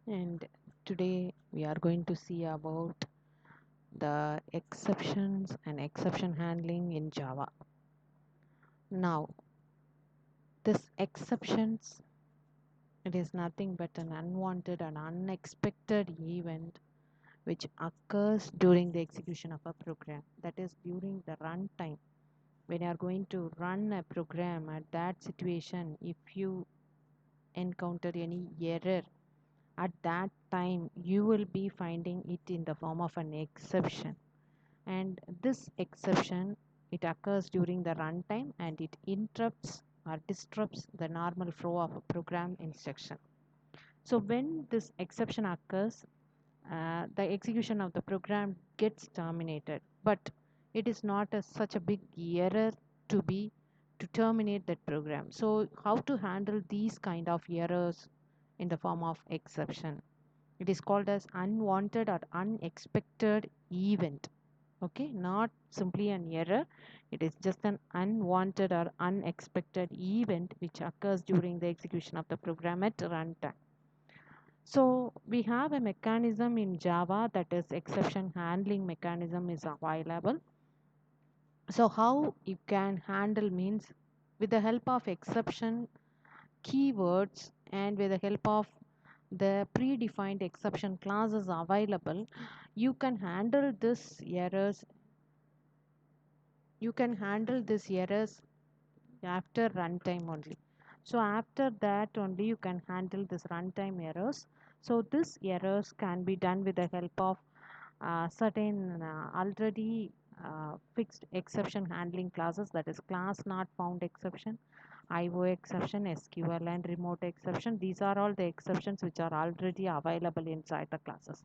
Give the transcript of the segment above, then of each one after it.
And today we are going to see about the exceptions and exception handling in Java. Now, this exceptions, it is nothing but an unwanted and unexpected event which occurs during the execution of a program. That is during the runtime. When you are going to run a program at that situation, if you encounter any error at that time, you will be finding it in the form of an exception. And this exception, it occurs during the runtime and it interrupts or disrupts the normal flow of a program instruction. So when this exception occurs, the execution of the program gets terminated, but it is not such a big error to be to terminate that program. So how to handle these kind of errors in the form of exception? It is called as unwanted or unexpected event. Okay, not simply an error, it is just an unwanted or unexpected event which occurs during the execution of the program at runtime. So we have a mechanism in Java, that is exception handling mechanism is available. So how you can handle means with the help of exception keywords and with the help of the predefined exception classes available, you can handle this errors. You can handle this errors after runtime only. So after that only you can handle this runtime errors. So this errors can be done with the help of certain already fixed exception handling classes, that is class not found exception, IO exception, SQL and remote exception. These are all the exceptions which are already available inside the classes.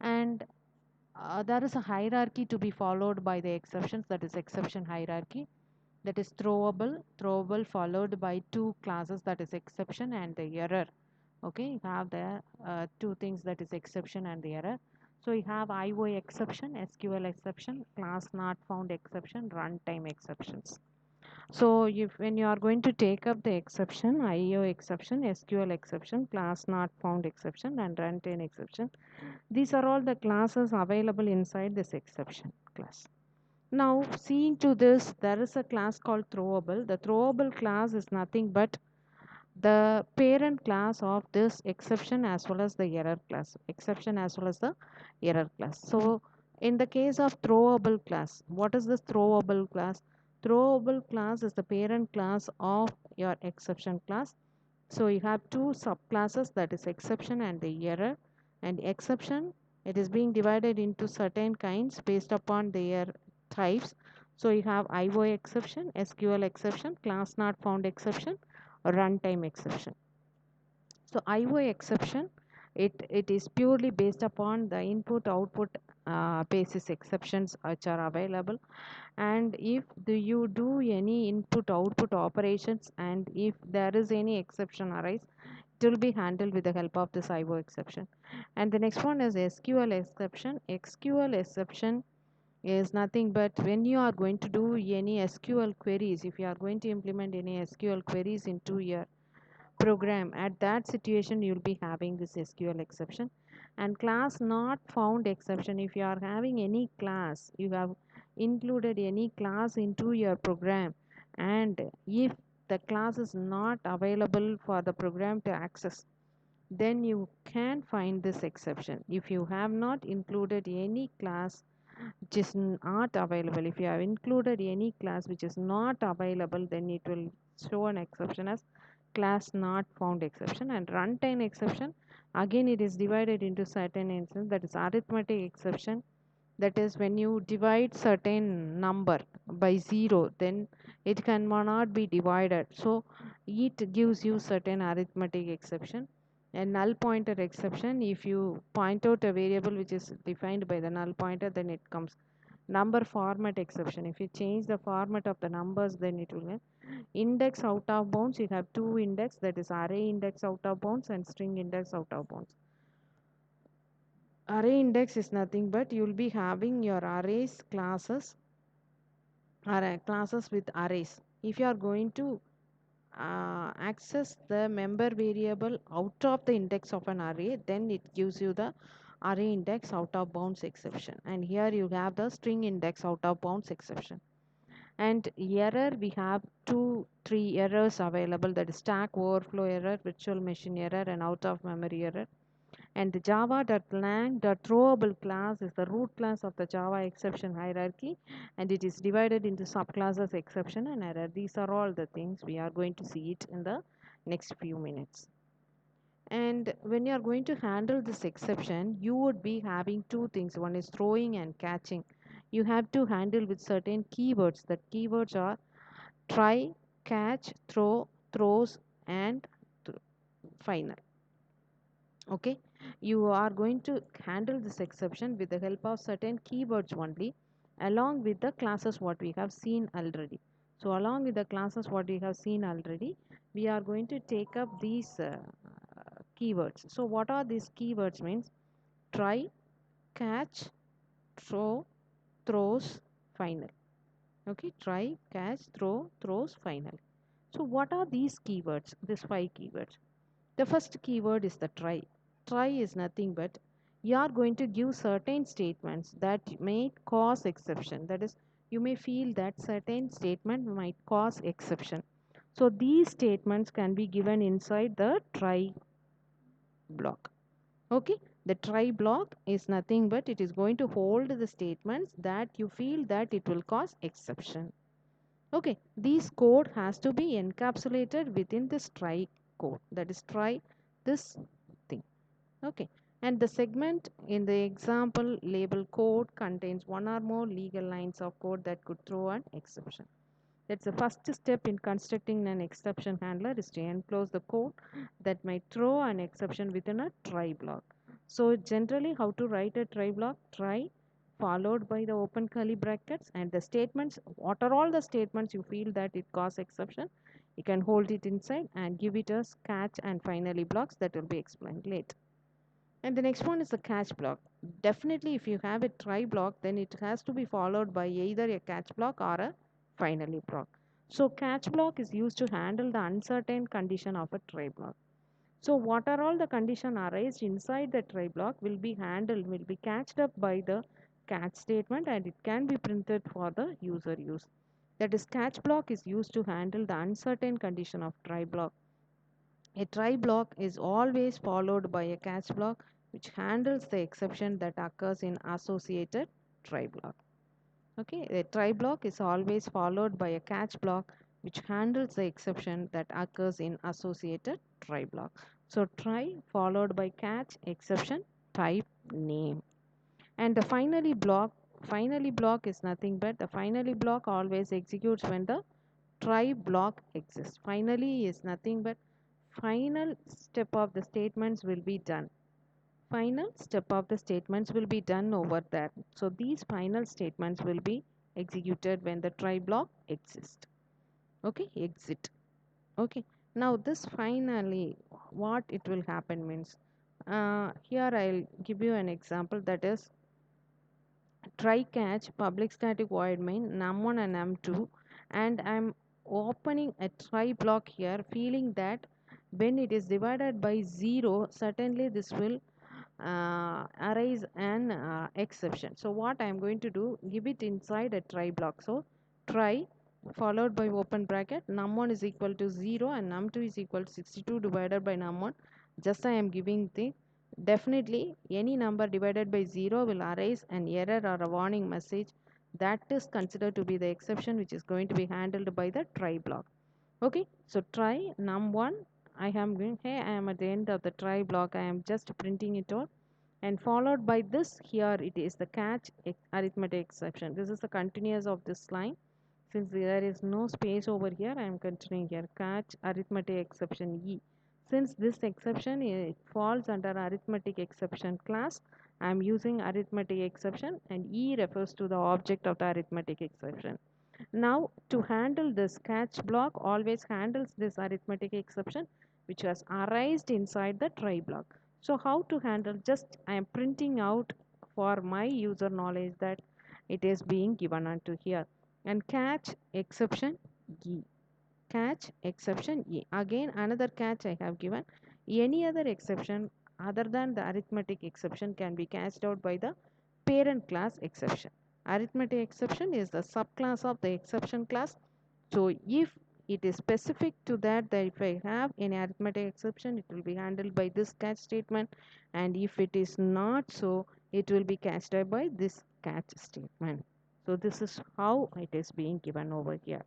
And there is a hierarchy to be followed by the exceptions, that is exception hierarchy, that is throwable followed by two classes, that is exception and the error. Okay, you have the two things, that is exception and the error. So you have IO exception, SQL exception, class not found exception, runtime exceptions. So if when you are going to take up the exception, IO exception, SQL exception, class not found exception and runtime exception, these are all the classes available inside this exception class. Now, seeing to this, there is a class called throwable. The throwable class is nothing but the parent class of this exception as well as the error class. Exception as well as the error class. So, in the case of throwable class, what is this throwable class? Throwable class is the parent class of your exception class. So you have two subclasses, that is exception and the error. And exception, it is being divided into certain kinds based upon their types. So you have IO exception, SQL exception, class not found exception, or runtime exception. So IO exception, it is purely based upon the input output basis exceptions which are available. And if you do any input output operations and if there is any exception arise, it will be handled with the help of this IO exception. And the next one is SQL exception. SQL exception is nothing but when you are going to do any SQL queries, if you are going to implement any SQL queries into your program, at that situation you will be having this SQL exception. And class not found exception, if you are having any class, you have included any class into your program, and if the class is not available for the program to access, then you can find this exception. If you have not included any class which is not available, if you have included any class which is not available, then it will show an exception as class not found exception. And runtime exception, again it is divided into certain instances, that is arithmetic exception, that is when you divide certain number by 0, then it cannot be divided, so it gives you certain arithmetic exception. And null pointer exception, if you point out a variable which is defined by the null pointer, then it comes. Number format exception, if you change the format of the numbers, then it will. Index out of bounds, you have two index, that is array index out of bounds and string index out of bounds. Array index is nothing but you will be having your arrays classes, array classes with arrays. If you are going to access the member variable out of the index of an array, then it gives you the array index out of bounds exception. And here you have the string index out of bounds exception. And error, we have three errors available, that is stack overflow error, virtual machine error, and out of memory error. And the java.lang.throwable class is the root class of the Java exception hierarchy, and it is divided into subclasses exception and error. These are all the things we are going to see it in the next few minutes. And when you are going to handle this exception, you would be having two things. One is throwing and catching. You have to handle with certain keywords. The keywords are try, catch, throw, throws, and final. Okay, you are going to handle this exception with the help of certain keywords only, along with the classes what we have seen already. So along with the classes what we have seen already, we are going to take up these keywords. So what are these keywords means? Try, catch, throw, throws, final. Okay, try, catch, throw, throws, final. So what are these keywords? These five keywords. The first keyword is the try. Try is nothing but you are going to give certain statements that may cause exception. That is, you may feel that certain statement might cause exception. So these statements can be given inside the try block. Okay, the try block is nothing but it is going to hold the statements that you feel that it will cause exception. Okay, this code has to be encapsulated within this try code. That is, try this thing. Okay, and the segment in the example label code contains one or more legal lines of code that could throw an exception. That's the first step in constructing an exception handler, is to enclose the code that might throw an exception within a try block. So generally how to write a try block? Try followed by the open curly brackets and the statements. What are all the statements you feel that it cause exception? You can hold it inside and give it as catch and finally blocks that will be explained later. And the next one is the catch block. Definitely, if you have a try block, then it has to be followed by either a catch block or a finally block. So catch block is used to handle the uncertain condition of a try block. So what are all the condition arised inside the try block will be handled, will be catched up by the catch statement, and it can be printed for the user use. That is, catch block is used to handle the uncertain condition of try block. A try block is always followed by a catch block which handles the exception that occurs in associated try block. Okay, a try block is always followed by a catch block which handles the exception that occurs in associated try block. So try followed by catch, exception, type, name. And the finally block is nothing but the finally block always executes when the try block exists. Finally is nothing but final step of the statements will be done. Final step of the statements will be done over there. So these final statements will be executed when the try block exists. Okay, exit. Okay, now this finally, what it will happen means, here I'll give you an example, that is try catch public static void main num1 and num2, and I'm opening a try block here, feeling that when it is divided by 0, certainly this will arise an exception. So what I am going to do, give it inside a try block. So try followed by open bracket num1 is equal to 0 and num2 is equal to 62 divided by num1. Just I am giving the definitely any number divided by 0 will arise an error or a warning message that is considered to be the exception, which is going to be handled by the try block. Okay, so try num1, I am going, hey, I am at the end of the try block, I am just printing it out, and followed by this, here it is the catch arithmetic exception. This is the continuous of this line. Since there is no space over here, I am continuing here, catch arithmetic exception E. Since this exception it falls under arithmetic exception class, I am using arithmetic exception, and E refers to the object of the arithmetic exception. Now to handle this, catch block always handles this arithmetic exception which has arisen inside the try block. So how to handle, just I am printing out for my user knowledge that it is being given unto here. And catch exception E. catch exception A. Again another catch I have given. Any other exception other than the arithmetic exception can be catched out by the parent class exception. Arithmetic exception is the subclass of the exception class. So if it is specific to that, that if I have any arithmetic exception, it will be handled by this catch statement, and if it is not so, it will be catched out by this catch statement. So this is how it is being given over here.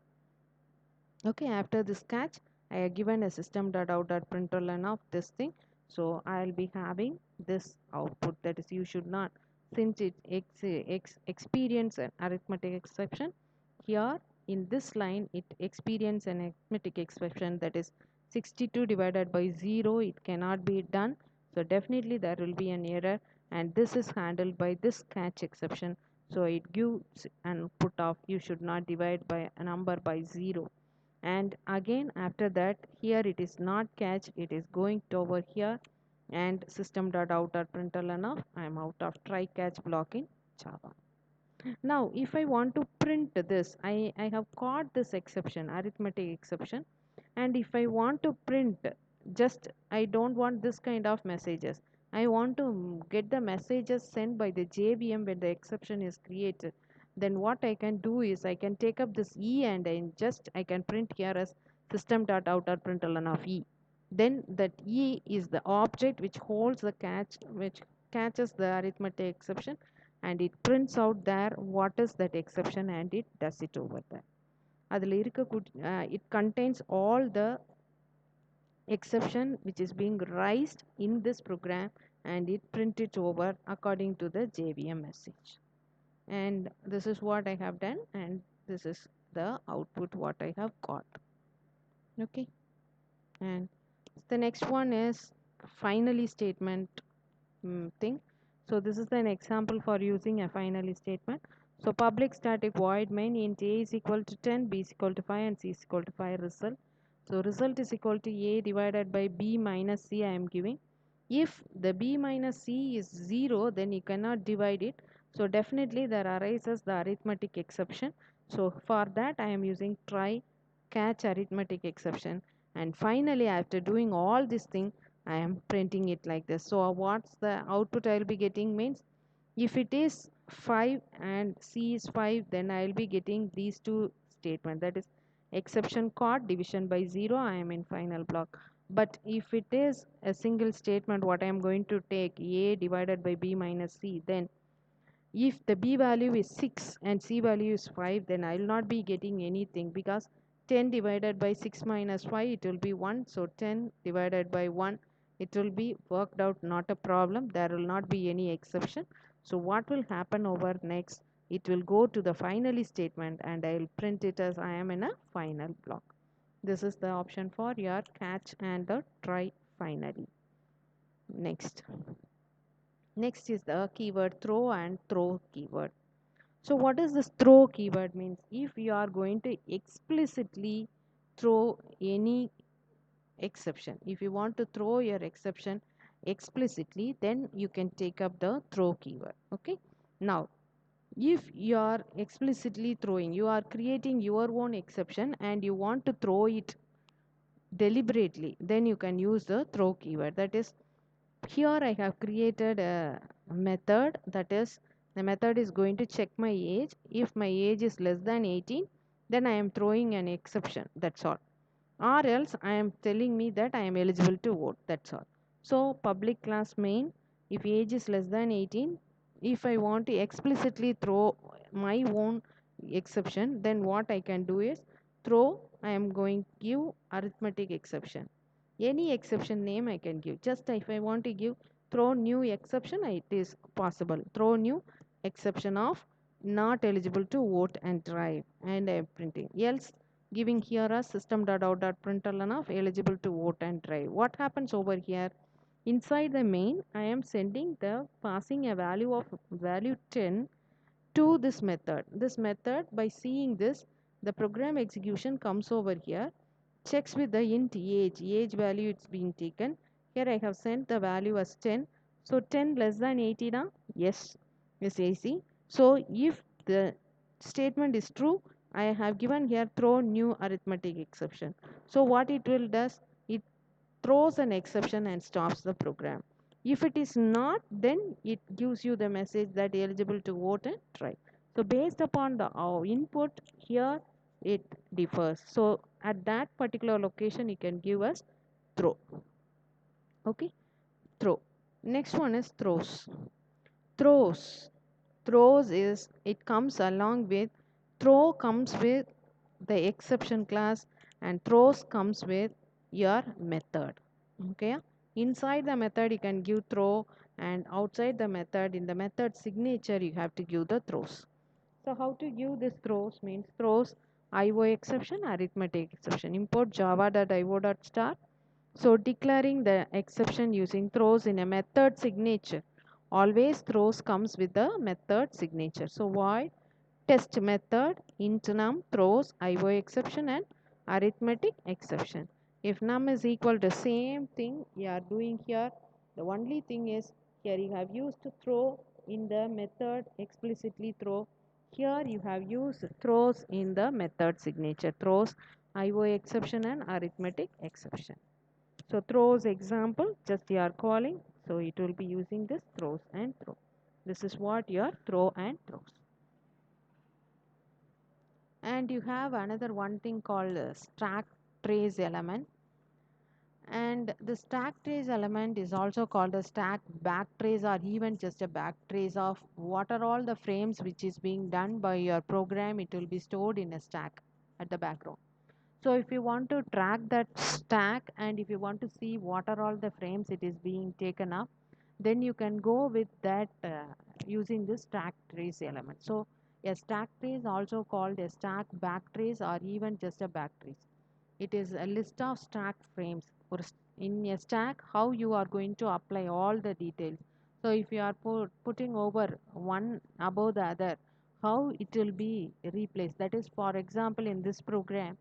Okay, after this catch, I have given a system.out.println of this thing. So I'll be having this output, that is you should not, since it experience an arithmetic exception, here in this line it experience an arithmetic exception, that is 62 divided by 0, it cannot be done. So definitely there will be an error, and this is handled by this catch exception. So it gives an output of you should not divide by a number by 0. And again after that, here it is not catch, it is going to over here, and system.out.println of I am out of try catch block in Java. Now if I want to print this, I have got this exception, arithmetic exception, and if I want to print, just I don't want this kind of messages, I want to get the messages sent by the JVM when the exception is created, then what I can do is I can take up this E and I can print here as system.out.println of E. Then that E is the object which holds the catch, which catches the arithmetic exception, and it prints out there what is that exception, and it does it over there. It contains all the exception which is being raised in this program, and it print it over according to the JVM message. And this is what I have done, and this is the output what I have got. Okay, and the next one is finally statement thing. So this is an example for using a finally statement. So public static void main int a is equal to 10, b is equal to 5, and c is equal to 5 result. So result is equal to a divided by b minus c I am giving. If the b minus c is 0, then you cannot divide it. So definitely there arises the arithmetic exception. So for that I am using try catch arithmetic exception. And finally after doing all this thing, I am printing it like this. So what's the output I will be getting means, if it is 5 and C is 5, then I will be getting these two statements, that is exception caught, division by 0, I am in final block. But if it is a single statement, what I am going to take A divided by B minus C, then if the B value is 6 and C value is 5, then I will not be getting anything, because 10 divided by 6 minus 5, it will be 1. So 10 divided by 1, it will be worked out, not a problem. There will not be any exception. So what will happen over next? It will go to the finally statement, and I will print it as I am in a final block. This is the option for your catch and the try finally. Next is the keyword throw and throw keyword. So what is this throw keyword means? If you are going to explicitly throw any exception, if you want to throw your exception explicitly, then you can take up the throw keyword. Okay. Now, if you are explicitly throwing, you are creating your own exception and you want to throw it deliberately, then you can use the throw keyword. That is, here I have created a method, that is the method is going to check my age. If my age is less than 18, then I am throwing an exception, that's all. Or else I am telling me that I am eligible to vote, that's all. So public class main, if age is less than 18, if I want to explicitly throw my own exception, then what I can do is throw, I am going to give arithmetic exception. Any exception name I can give. Just if I want to give throw new exception, it is possible. Throw new exception of not eligible to vote and drive, and I am printing. Else giving here a system.out.println of eligible to vote and drive. What happens over here? Inside the main, I am sending the passing a value of value 10 to this method. This method, by seeing this, the program execution comes over here, checks with the int age value it's being taken. Here I have sent the value as 10. So 10 less than 80 now? Yes, is AC. So if the statement is true, I have given here throw new arithmetic exception. So what it will does, it throws an exception and stops the program. If it is not, then it gives you the message that eligible to vote and try. So based upon the input here, it differs. So at that particular location, you can give us throw. Okay, throw. Next one is throws. Throws. Throws is, it comes along with, throw comes with the exception class, and throws comes with your method. Okay, inside the method you can give throw, and outside the method, in the method signature, you have to give the throws. So how to give this throws means throws IO exception, arithmetic exception. Import java.io.star. So declaring the exception using throws in a method signature. Always throws comes with the method signature. So void test method int num throws IO exception and arithmetic exception. If num is equal to same thing you are doing here, the only thing is here you have used throw in the method explicitly throw. Here you have used throws in the method signature. Throws IO exception and arithmetic exception. So throws example, just you are calling, so it will be using this throws and throw. This is what your throw and throws. And you have another one thing called stack trace element, and the stack trace element is also called a stack backtrace, or even just a backtrace of what are all the frames which is being done by your program. It will be stored in a stack at the background. So if you want to track that stack, and if you want to see what are all the frames it is being taken up, then you can go with that using this stack trace element. So a stack trace also called a stack backtrace, or even just a backtrace. It is a list of stack frames. Or in a stack, how you are going to apply all the details. So if you are putting over one above the other, how it will be replaced. That is, for example, in this program,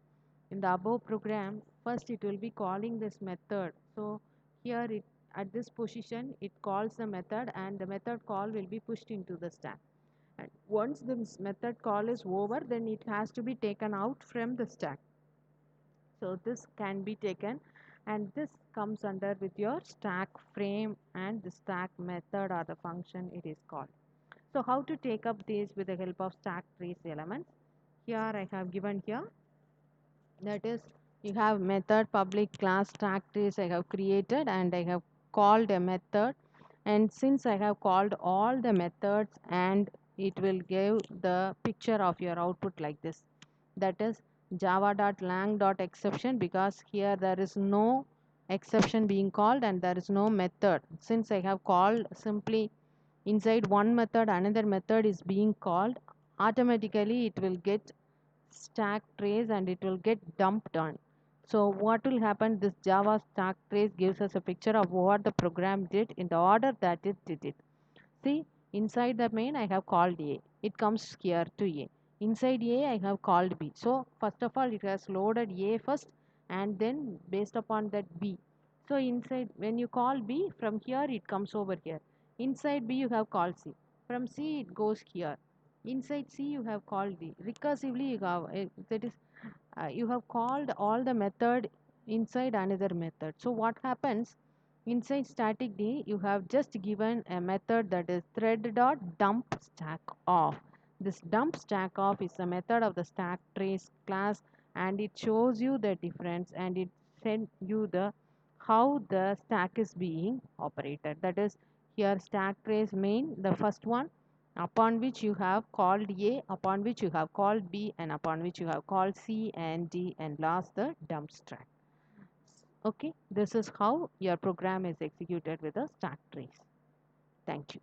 in the above program, first it will be calling this method. So here it, at this position, it calls the method, and the method call will be pushed into the stack. And once this method call is over, then it has to be taken out from the stack. So this can be taken, and this comes under with your stack frame and the stack method or the function it is called. So how to take up this with the help of stack trace elements? Here I have given here, that is, you have method public class stack trace I have created, and I have called a method, and since I have called all the methods, and it will give the picture of your output like this, that is java.lang.exception, because here there is no exception being called and there is no method. Since I have called simply inside one method another method is being called, automatically it will get stack trace and it will get dumped on. So what will happen, this java stack trace gives us a picture of what the program did in the order that it did it. See, inside the main I have called A. It comes here to A. Inside A I have called B. So first of all it has loaded A first, and then based upon that B. So inside, when you call B, from here it comes over here. Inside B you have called C. From C it goes here. Inside C you have called D. Recursively you have, that is, you have called all the method inside another method. So what happens, inside static D you have just given a method that is thread dot dump stack off. This dump stack off is a method of the stack trace class, and it shows you the difference, and it send you the how the stack is being operated. That is, here stack trace main, the first one, upon which you have called A, upon which you have called B, and upon which you have called C and D, and last the dump stack. Okay, this is how your program is executed with a stack trace. Thank you.